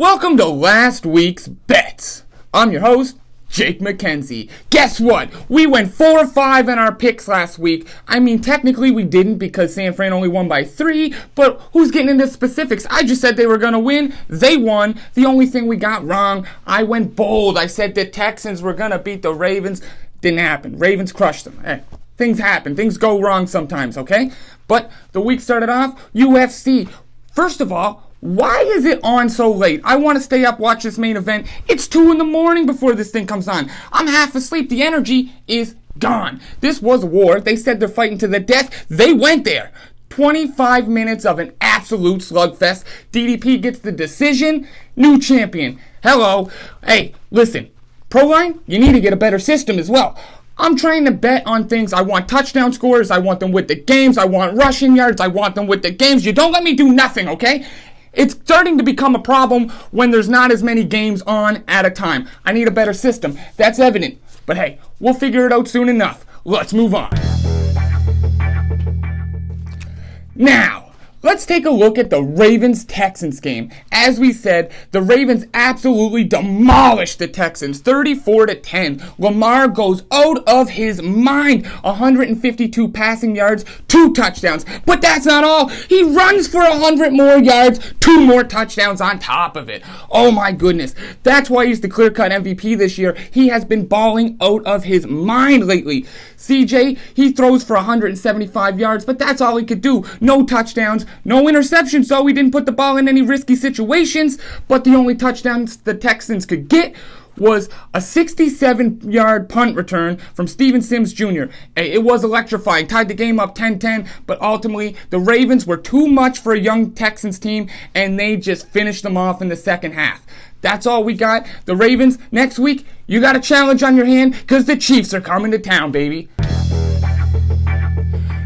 Welcome to last week's bets. I'm your host, Jake MacKenzie. Guess what? We went 4-5 in our picks last week. I mean, technically we didn't because San Fran only won by 3, but who's getting into specifics? I just said they were going to win. They won. The only thing we got wrong, I went bold. I said the Texans were going to beat the Ravens. Didn't happen. Ravens crushed them. Hey, things happen. Things go wrong sometimes, okay? But the week started off, UFC. First of all, why is it on so late? I want to stay up, watch this main event. It's 2 in the morning before this thing comes on. I'm half asleep. The energy is gone. This was a war. They said they're fighting to the death. They went there. 25 minutes of an absolute slugfest. DDP gets the decision. New champion. Hello. Hey, listen. ProLine, you need to get a better system as well. I'm trying to bet on things. I want touchdown scores. I want them with the games. I want rushing yards. I want them with the games. You don't let me do nothing, okay? It's starting to become a problem when there's not as many games on at a time. I need a better system. That's evident. But hey, we'll figure it out soon enough. Let's move on. Now, let's take a look at the Ravens-Texans game. As we said, the Ravens absolutely demolished the Texans, 34-10. Lamar goes out of his mind, 152 passing yards, 2 touchdowns. But that's not all. He runs for 100 more yards, 2 more touchdowns on top of it. Oh my goodness. That's why he's the clear-cut MVP this year. He has been balling out of his mind lately. CJ, he throws for 175 yards, but that's all he could do. No touchdowns. No interceptions, so he didn't put the ball in any risky situations, but the only touchdowns the Texans could get was a 67-yard punt return from Steven Sims Jr. It was electrifying, tied the game up 10-10, but ultimately the Ravens were too much for a young Texans team, and they just finished them off in the second half. That's all we got. The Ravens, next week, you got a challenge on your hand because the Chiefs are coming to town, baby.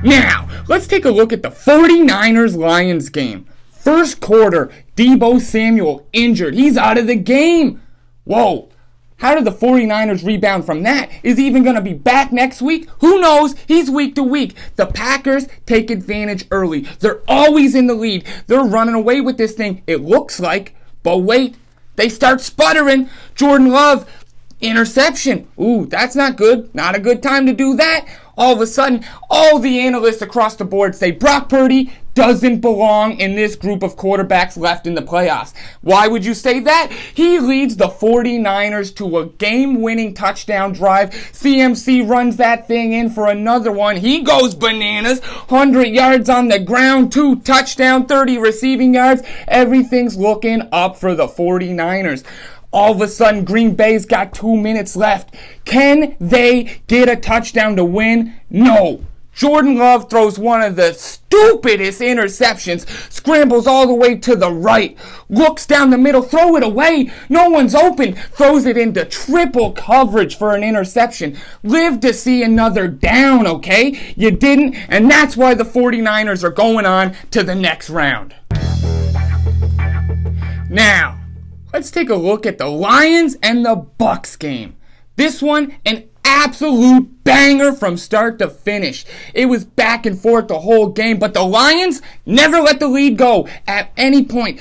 Now, let's take a look at the 49ers-Lions game. First quarter, Deebo Samuel injured. He's out of the game. Whoa. How did the 49ers rebound from that? Is he even going to be back next week? Who knows? He's week to week. The Packers take advantage early. They're always in the lead. They're running away with this thing, it looks like. But wait, they start sputtering. Jordan Love, interception. Ooh, that's not good. Not a good time to do that. All of a sudden, all the analysts across the board say Brock Purdy doesn't belong in this group of quarterbacks left in the playoffs. Why would you say that? He leads the 49ers to a game-winning touchdown drive. CMC runs that thing in for another one. He goes bananas. 100 yards on the ground, 2 touchdowns, 30 receiving yards. Everything's looking up for the 49ers. All of a sudden, Green Bay's got 2 minutes left. Can they get a touchdown to win? No. Jordan Love throws one of the stupidest interceptions, scrambles all the way to the right, looks down the middle, throw it away, no one's open, throws it into triple coverage for an interception. Live to see another down, okay? You didn't, and that's why the 49ers are going on to the next round. Now, let's take a look at the Lions and the Bucs game. This one, an absolute banger from start to finish. It was back and forth the whole game, but the Lions never let the lead go at any point.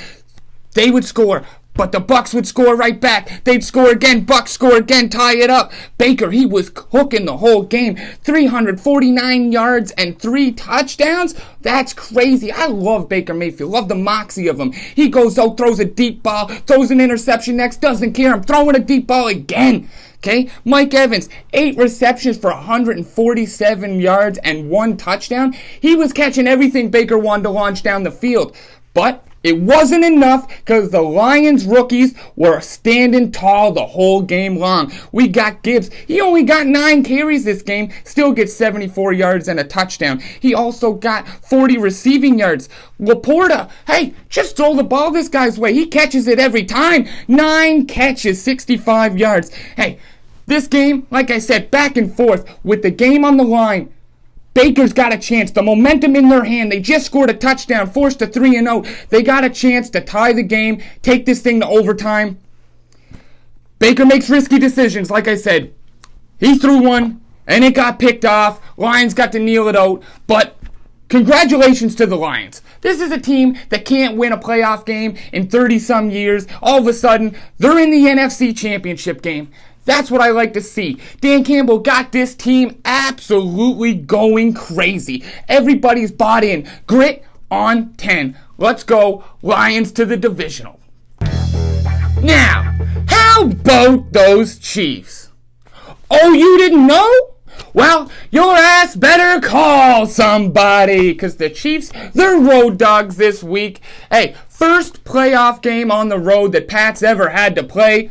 They would score, but the Bucs would score right back. They'd score again, Bucs score again, tie it up. Baker, he was cooking the whole game. 349 yards and 3 touchdowns. That's crazy. I love Baker Mayfield. Love the moxie of him. He goes out, throws a deep ball, throws an interception next, doesn't care. I'm throwing a deep ball again. Okay, Mike Evans, 8 receptions for 147 yards and 1 touchdown. He was catching everything Baker wanted to launch down the field. But it wasn't enough because the Lions rookies were standing tall the whole game long. We got Gibbs. He only got 9 carries this game, still gets 74 yards and a touchdown. He also got 40 receiving yards. Laporta, hey, just throw the ball this guy's way. He catches it every time. 9 catches, 65 yards. Hey, this game, like I said, back and forth with the game on the line. Baker's got a chance. The momentum in their hand. They just scored a touchdown, forced a 3-0. They got a chance to tie the game, take this thing to overtime. Baker makes risky decisions, like I said. He threw one, and it got picked off. Lions got to kneel it out, but congratulations to the Lions. This is a team that can't win a playoff game in 30-some years. All of a sudden, they're in the NFC Championship game. That's what I like to see. Dan Campbell got this team absolutely going crazy. Everybody's bought in. Grit on 10. Let's go Lions to the divisional. Now, how about those Chiefs? Oh, you didn't know? Well, your ass better call somebody, because the Chiefs, they're road dogs this week. Hey, first playoff game on the road that Pat's ever had to play,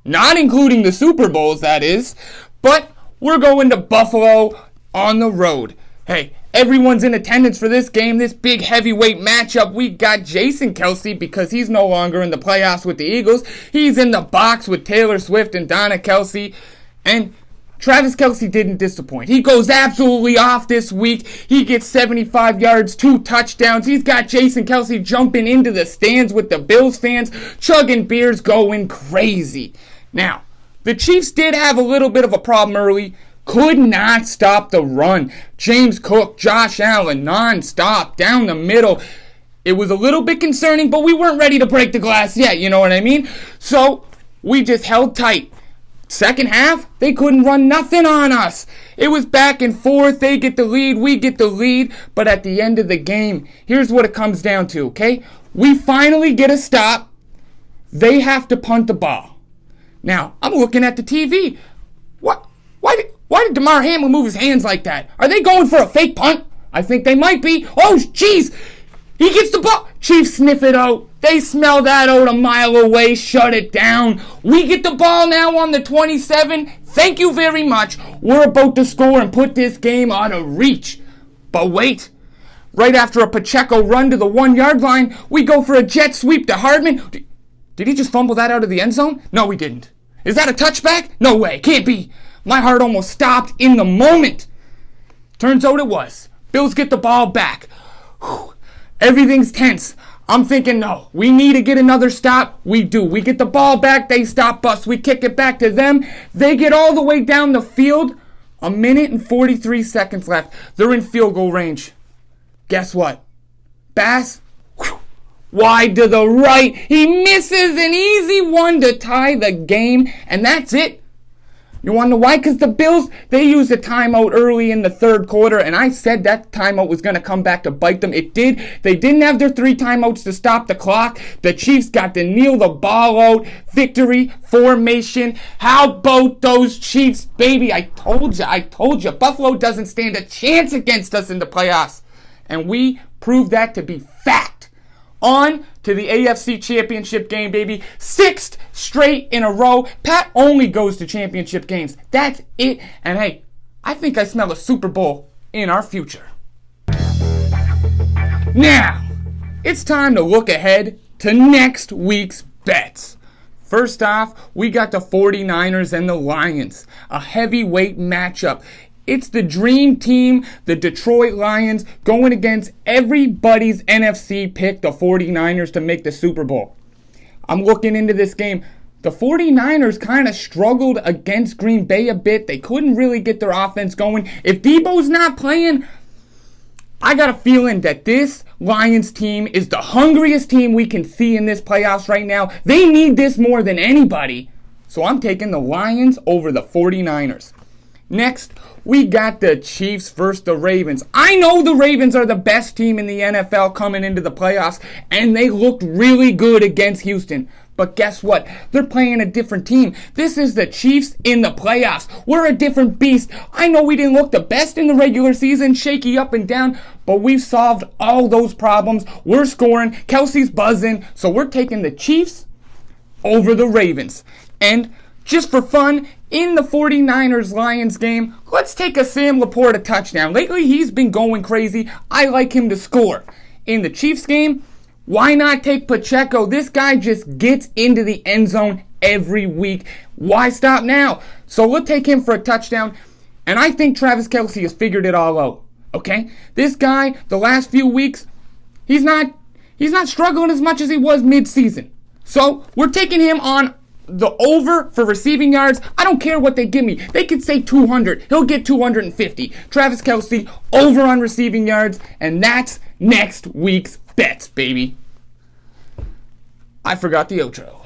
not including the Super Bowls, that is, but we're going to Buffalo on the road. Hey, everyone's in attendance for this game, this big heavyweight matchup. We got Jason Kelce because he's no longer in the playoffs with the Eagles. He's in the box with Taylor Swift and Donna Kelce, and Travis Kelce didn't disappoint. He goes absolutely off this week. He gets 75 yards, 2 touchdowns. He's got Jason Kelce jumping into the stands with the Bills fans, chugging beers, going crazy. Now, the Chiefs did have a little bit of a problem early. Could not stop the run. James Cook, Josh Allen, non-stop, down the middle. It was a little bit concerning, but we weren't ready to break the glass yet, you know what I mean? So, we just held tight. Second half, they couldn't run nothing on us. It was back and forth. They get the lead, we get the lead. But at the end of the game, here's what it comes down to, okay? We finally get a stop. They have to punt the ball. Now, I'm looking at the TV. Why did DeMar Hamlin move his hands like that? Are they going for a fake punt? I think they might be. Oh, jeez. He gets the ball. Chiefs sniff it out. They smell that out a mile away. Shut it down. We get the ball now on the 27. Thank you very much. We're about to score and put this game out of reach. But wait. Right after a Pacheco run to the 1-yard line, we go for a jet sweep to Hardman. Did he just fumble that out of the end zone? No, he didn't. Is that a touchback? No way. Can't be. My heart almost stopped in the moment. Turns out it was. Bills get the ball back. Whew. Everything's tense. I'm thinking, no, we need to get another stop. We do. We get the ball back. They stop us. We kick it back to them. They get all the way down the field. 1 minute and 43 seconds left. They're in field goal range. Guess what? Bass, wide to the right. He misses an easy one to tie the game, and that's it. You want to know why? Because the Bills, they used a timeout early in the third quarter, and I said that timeout was going to come back to bite them. It did. They didn't have their 3 timeouts to stop the clock. The Chiefs got to kneel the ball out. Victory formation. How about those Chiefs, baby? I told you. Buffalo doesn't stand a chance against us in the playoffs. And we proved that to be fact. On to the AFC Championship game, baby. 6th straight in a row. Pat only goes to championship games. That's it. And hey, I think I smell a Super Bowl in our future. Now, it's time to look ahead to next week's bets. First off, we got the 49ers and the Lions. A heavyweight matchup. It's the dream team, the Detroit Lions, going against everybody's NFC pick, the 49ers, to make the Super Bowl. I'm looking into this game. The 49ers kind of struggled against Green Bay a bit. They couldn't really get their offense going. If Debo's not playing, I got a feeling that this Lions team is the hungriest team we can see in this playoffs right now. They need this more than anybody. So I'm taking the Lions over the 49ers. Next, we got the Chiefs versus the Ravens. I know the Ravens are the best team in the NFL coming into the playoffs, and they looked really good against Houston. But guess what? They're playing a different team. This is the Chiefs in the playoffs. We're a different beast. I know we didn't look the best in the regular season, shaky up and down, but we've solved all those problems. We're scoring. Kelsey's buzzing. So we're taking the Chiefs over the Ravens. And just for fun, in the 49ers-Lions game, let's take a Sam Laporta touchdown. Lately, he's been going crazy. I like him to score. In the Chiefs game, why not take Pacheco? This guy just gets into the end zone every week. Why stop now? So we'll take him for a touchdown. And I think Travis Kelce has figured it all out. Okay? This guy, the last few weeks, he's not struggling as much as he was mid-season. So we're taking him on the over for receiving yards. I don't care what they give me. They could say 200. He'll get 250. Travis Kelce over on receiving yards, and that's next week's bets, baby. I forgot the outro.